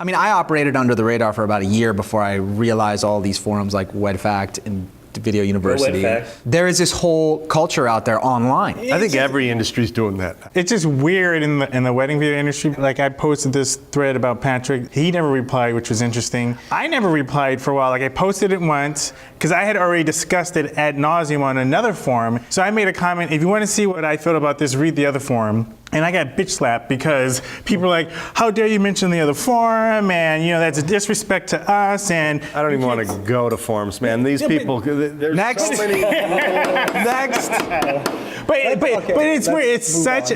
I mean, I operated under the radar for about a year before I realized all these forums like WedFact and Video University. There is this whole culture out there online. I think every industry's doing that. It's just weird in the wedding video industry. Like I posted this thread about Patrick. He never replied, which was interesting. I never replied for a while. Like I posted it once because I had already discussed it ad nauseum on another forum. So I made a comment, if you want to see what I felt about this, read the other forum. And I got bitch slapped because people were like, how dare you mention the other forum, and that's a disrespect to us, and I don't even want to go to forums, man. These people, there's Next. so many. Next. But it's weird. It's such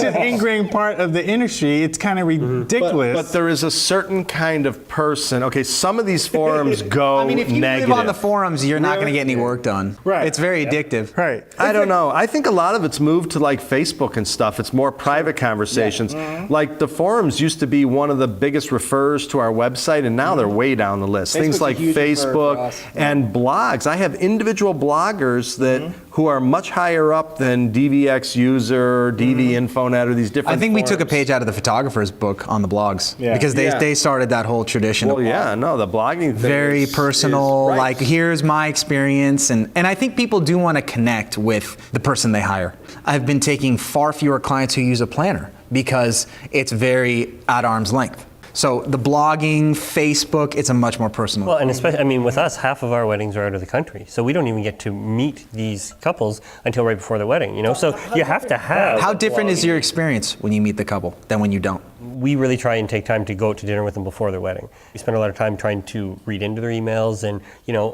an ingrained part of the industry. It's kind of ridiculous. But there is a certain kind of person. Okay, some of these forums go I mean, if you negative. live on the forums, you're not going to get any work done. Right. It's very addictive. Right. I don't know. I think a lot of it's moved to like Facebook and stuff. It's more private conversations. Like the forums used to be one of the biggest referrers to our website, and now they're way down the list. Things like Facebook and blogs. I have individual bloggers that who are much higher up than DVX User, DV Infonet, or these different I think we forums. took a page out of the photographer's book on the blogs because they started that whole tradition. Well, yeah, no, the blogging thing Very is personal, right. like here's my experience, and I think people do want to connect with the person they hire. I've been taking far fewer clients who use a planner because it's very at arm's length. So the blogging, Facebook, it's a much more personal. Well, and especially, I mean, with us, half of our weddings are out of the country, so we don't even get to meet these couples until right before the wedding. So you have to have. How different is your experience when you meet the couple than when you don't? We really try and take time to go out to dinner with them before their wedding. We spend a lot of time trying to read into their emails and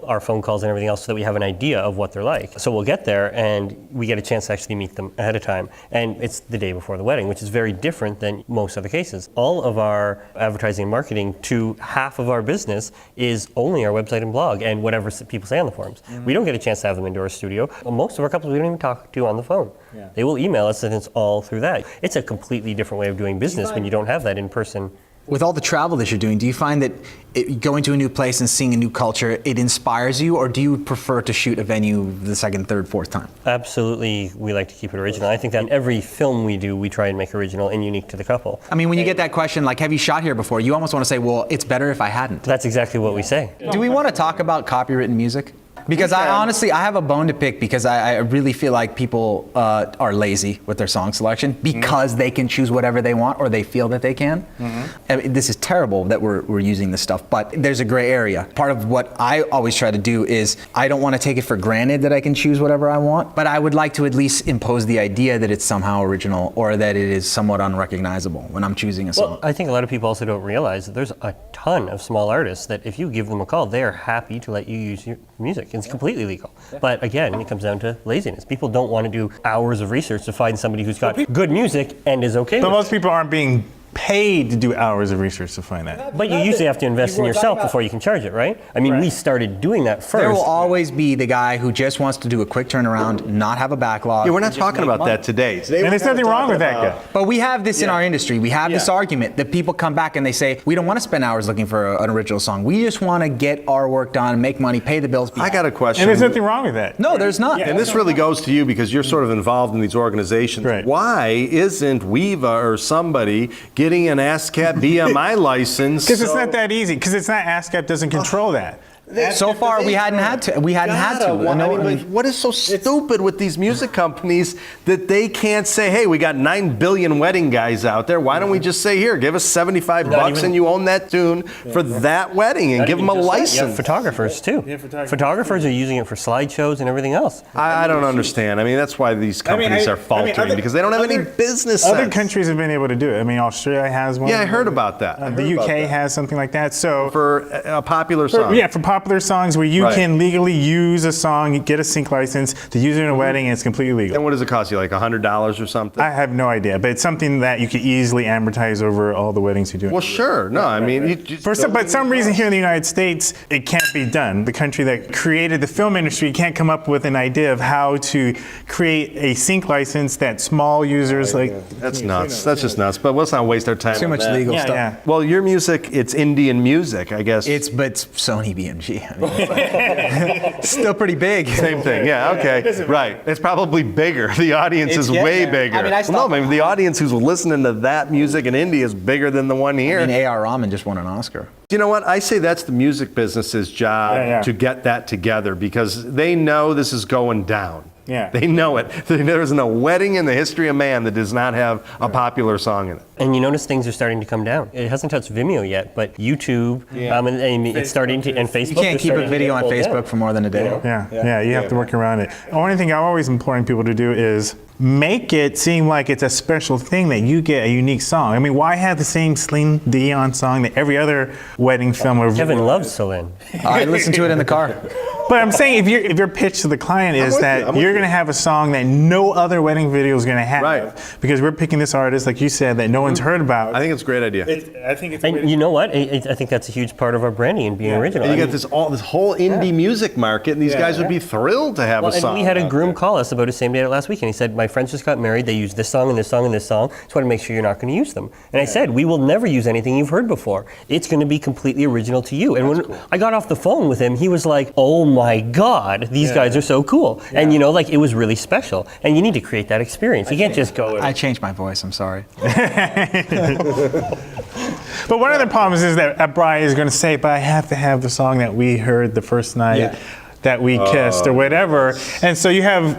our phone calls and everything else so that we have an idea of what they're like. So we'll get there and we get a chance to actually meet them ahead of time. And it's the day before the wedding, which is very different than most other cases. All of our advertising and marketing to half of our business is only our website and blog and whatever people say on the forums. We don't get a chance to have them into our studio. Most of our couples we don't even talk to on the phone. They will email us and it's all through that. It's a completely different way of doing business when you don't have that in person. With all the travel that you're doing, do you find that going to a new place and seeing a new culture, it inspires you, or do you prefer to shoot a venue the second, third, fourth time? Absolutely, we like to keep it original. I think that every film we do, we try and make original and unique to the couple. I mean, when you get that question, like, have you shot here before? You almost want to say, well, it's better if I hadn't. That's exactly what we say. Do we want to talk about copywritten music? Because I honestly have a bone to pick because I really feel like people are lazy with their song selection because they can choose whatever they want or they feel that they can. I mean, this is terrible that we're using this stuff, but there's a gray area. Part of what I always try to do is I don't want to take it for granted that I can choose whatever I want, but I would like to at least impose the idea that it's somehow original or that it is somewhat unrecognizable when I'm choosing a song. Well, I think a lot of people also don't realize that there's a ton of small artists that if you give them a call, they're happy to let you use your music. It's completely legal. But again, it comes down to laziness. People don't want to do hours of research to find somebody who's got good music and is okay But with most people aren't being paid to do hours of research to find that. But you usually have to invest in yourself before you can charge it, right? I mean, we started doing that first. There will always be the guy who just wants to do a quick turnaround, not have a backlog. Yeah, we're not talking about that today. And there's nothing wrong with that guy. But we have this in our industry. We have this argument that people come back and they say, we don't want to spend hours looking for an original song. We just want to get our work done, make money, pay the bills. I got a question. And there's nothing wrong with that. No, there's not. And this really goes to you because you're sort of involved in these organizations. Right. Why isn't Weeva or somebody getting an ASCAP BMI license? Because it's not that easy. Because it's not ASCAP doesn't control that. So far, we hadn't had to. We hadn't had to. What is so stupid with these music companies that they can't say, hey, we got 9 billion wedding guys out there. Why don't we just say, here, give us $75 and you own that tune for that wedding and give them a license? Photographers too. Photographers are using it for slideshows and everything else. I don't understand. I mean, that's why these companies are faltering because they don't have any business sense. Other countries have been able to do it. I mean, Australia has one. Yeah, I heard about that. The UK has something like that. So For a popular song. for popular songs where you can legally use a song, get a sync license to use it in a wedding, and it's completely legal. And what does it cost you, like $100 or something? I have no idea, but it's something that you could easily amortize over all the weddings you do. Well, sure. No, I mean, But some reason here in the United States, it can't be done. The country that created the film industry can't come up with an idea of how to create a sync license that small users that's nuts. That's just nuts. But let's not waste our time. Too much legal stuff. Yeah. Well, your music, it's Indian music, I guess. But it's Sony BMG. gee, I mean, it's like, still pretty big. Same thing. Yeah. Okay. Right. It's probably bigger. The audience is way bigger. I mean, no, maybe the audience who's listening to that music in India is bigger than the one here. I mean, A.R. Rahman just won an Oscar. You know what? I say that's the music business's job to get that together because they know this is going down. Yeah. They know it. There isn't a wedding in the history of man that does not have a popular song in it. And you notice things are starting to come down. It hasn't touched Vimeo yet, but YouTube, and it's starting to, and Facebook. You can't keep a video on Facebook for more than a day. Yeah, you have to work around it. The only thing I'm always imploring people to do is make it seem like it's a special thing that you get a unique song. I mean, why have the same Celine Dion song that every other wedding film? Kevin loves Celine. I listen to it in the car. But I'm saying if your pitch to the client is that you're going to have a song that no other wedding video is going to have, because we're picking this artist, like you said, that no one's heard about. I think it's a great idea. I think it's. And you know what? I think that's a huge part of our branding and being original. And you got this whole indie music market, and these guys would be thrilled to have a song. And we had a groom call us about his same day last week, and he said, "My friends just got married. They used this song and this song and this song. So I want to make sure you're not going to use them." And I said, "We will never use anything you've heard before. It's going to be completely original to you." And when I got off the phone with him, he was like, "Oh my God, these guys are so cool." And you know, like it was really special. And you need to create that experience. You can't just go. I changed my voice. I'm sorry. But one of the problems is that a bride is going to say, "But I have to have the song that we heard the first night." That we kissed or whatever, and so you have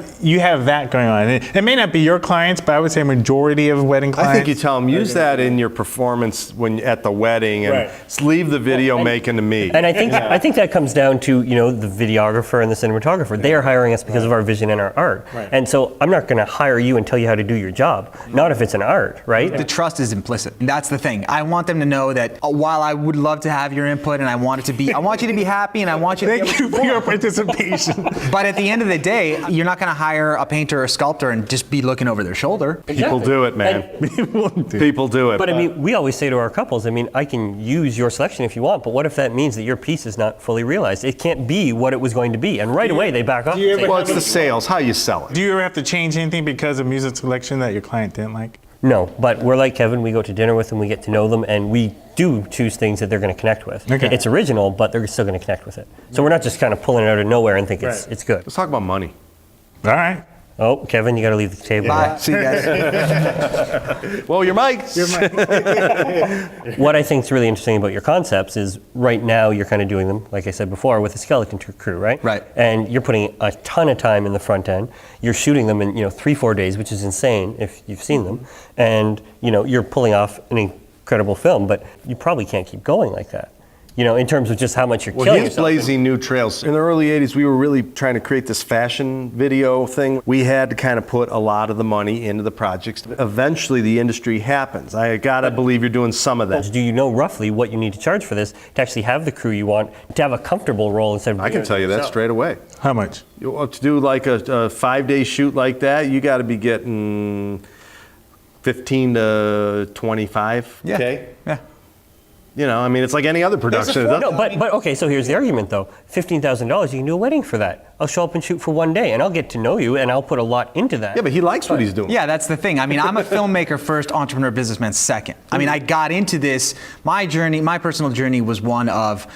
that going on. It may not be your clients, but I would say a majority of wedding clients. I think you tell them use that in your performance when at the wedding, and leave the video making to me. And I think that comes down to the videographer and the cinematographer. They are hiring us because of our vision and our art. And so I'm not going to hire you and tell you how to do your job. Not if it's an art, right? The trust is implicit. And that's the thing. I want them to know that while I would love to have your input and I want you to be happy and I want you to Thank you for your participation. But at the end of the day, you're not going to hire a painter or a sculptor and just be looking over their shoulder. People do it, man. People do it. But I mean, we always say to our couples, I mean, I can use your selection if you want, but what if that means that your piece is not fully realized? It can't be what it was going to be. And right away, they back off. Well, it's the sales, how you sell it. Do you ever have to change anything because of music selection that your client didn't like? No, but we're like Kevin. We go to dinner with them, we get to know them, and we do choose things that they're going to connect with. Okay. It's original, but they're still going to connect with it. So we're not just kind of pulling it out of nowhere and think it's good. Let's talk about money. All right. Oh, Kevin, you got to leave the table. Bye. See you guys. Well, your mics. What I think is really interesting about your concepts is right now you're kind of doing them, like I said before, with a skeleton crew, right? Right. And you're putting a ton of time in the front end. You're shooting them in 3-4 days, which is insane if you've seen them. And you're pulling off an incredible film, but you probably can't keep going like that. In terms of just how much you're killing He's yourself. blazing new trails. In the early 80s, we were really trying to create this fashion video thing. We had to kind of put a lot of the money into the projects. Eventually, the industry happens. I gotta believe you're doing some of that. Do you know roughly what you need to charge for this to actually have the crew you want, to have a comfortable role instead of I can tell you that straight away. How much? To do like a 5-day shoot like that, you got to be getting 15 to 25. Yeah. Okay. Yeah. I mean, it's like any other production. No, but okay, so here's the argument though. $15,000, you can do a wedding for that. I'll show up and shoot for one day, and I'll get to know you, and I'll put a lot into that. Yeah, but he likes what he's doing. Yeah, that's the thing. I mean, I'm a filmmaker first, entrepreneur, businessman second. I mean, I got into this, my personal journey was one of,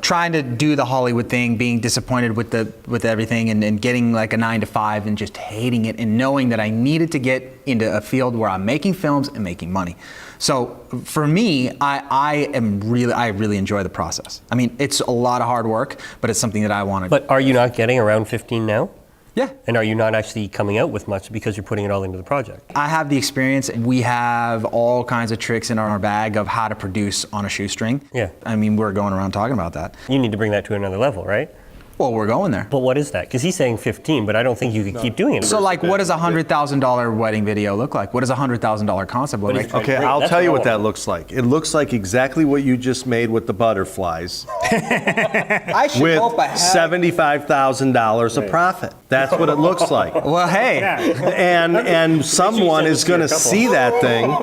trying to do the Hollywood thing, being disappointed with everything, and getting like a 9-to-5 and just hating it, and knowing that I needed to get into a field where I'm making films and making money. So for me, I really enjoy the process. I mean, it's a lot of hard work, but it's something that I want to do. But are you not getting around 15 now? Yeah. And are you not actually coming out with much because you're putting it all into the project? I have the experience. We have all kinds of tricks in our bag of how to produce on a shoestring. Yeah. I mean, we're going around talking about that. You need to bring that to another level, right? Well, we're going there. But what is that? Because he's saying 15, but I don't think you could keep doing it. So, like, what does a $100,000 wedding video look like? What does a $100,000 concept look like? Okay, I'll That's tell you all. what that looks like. It looks like exactly what you just made with the butterflies, I should with hope I have. $75,000 of profit. That's what it looks like. Well, hey, And someone is going to see that thing.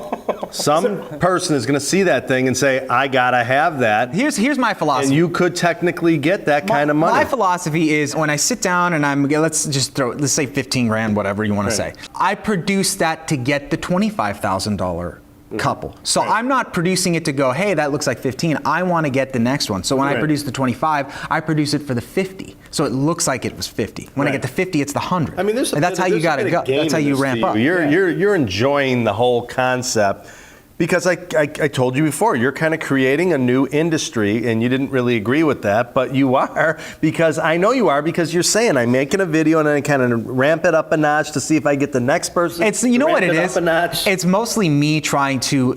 Some person is going to see that thing and say, "I gotta have that." here's my philosophy. And you could technically get that kind of money. My philosophy is when I sit down and let's say 15 grand, whatever you want to say. I produce that to get the $25,000 couple. So I'm not producing it to go, hey, that looks like 15. I want to get the next one. So when I produce the 25, I produce it for the 50. So it looks like it was 50. When I get to 50, it's the 100. I mean, there's and that's how you got to go. That's how you ramp up. You're enjoying the whole concept. Because I told you before, you're kind of creating a new industry, and you didn't really agree with that, but you are, because I know you are, because you're saying I'm making a video and then I kind of ramp it up a notch to see if I get the next person. It's, you know what it is? Up a notch. It's mostly me trying to,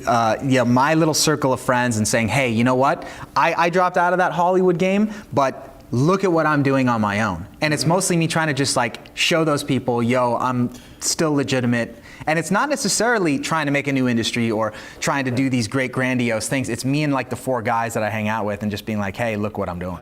my little circle of friends and saying, hey, you know what? I dropped out of that Hollywood game, but look at what I'm doing on my own. And it's mostly me trying to just like show those people, yo, I'm still legitimate. And it's not necessarily trying to make a new industry or trying to do these great grandiose things. It's me and like the 4 guys that I hang out with and just being like, hey, look what I'm doing.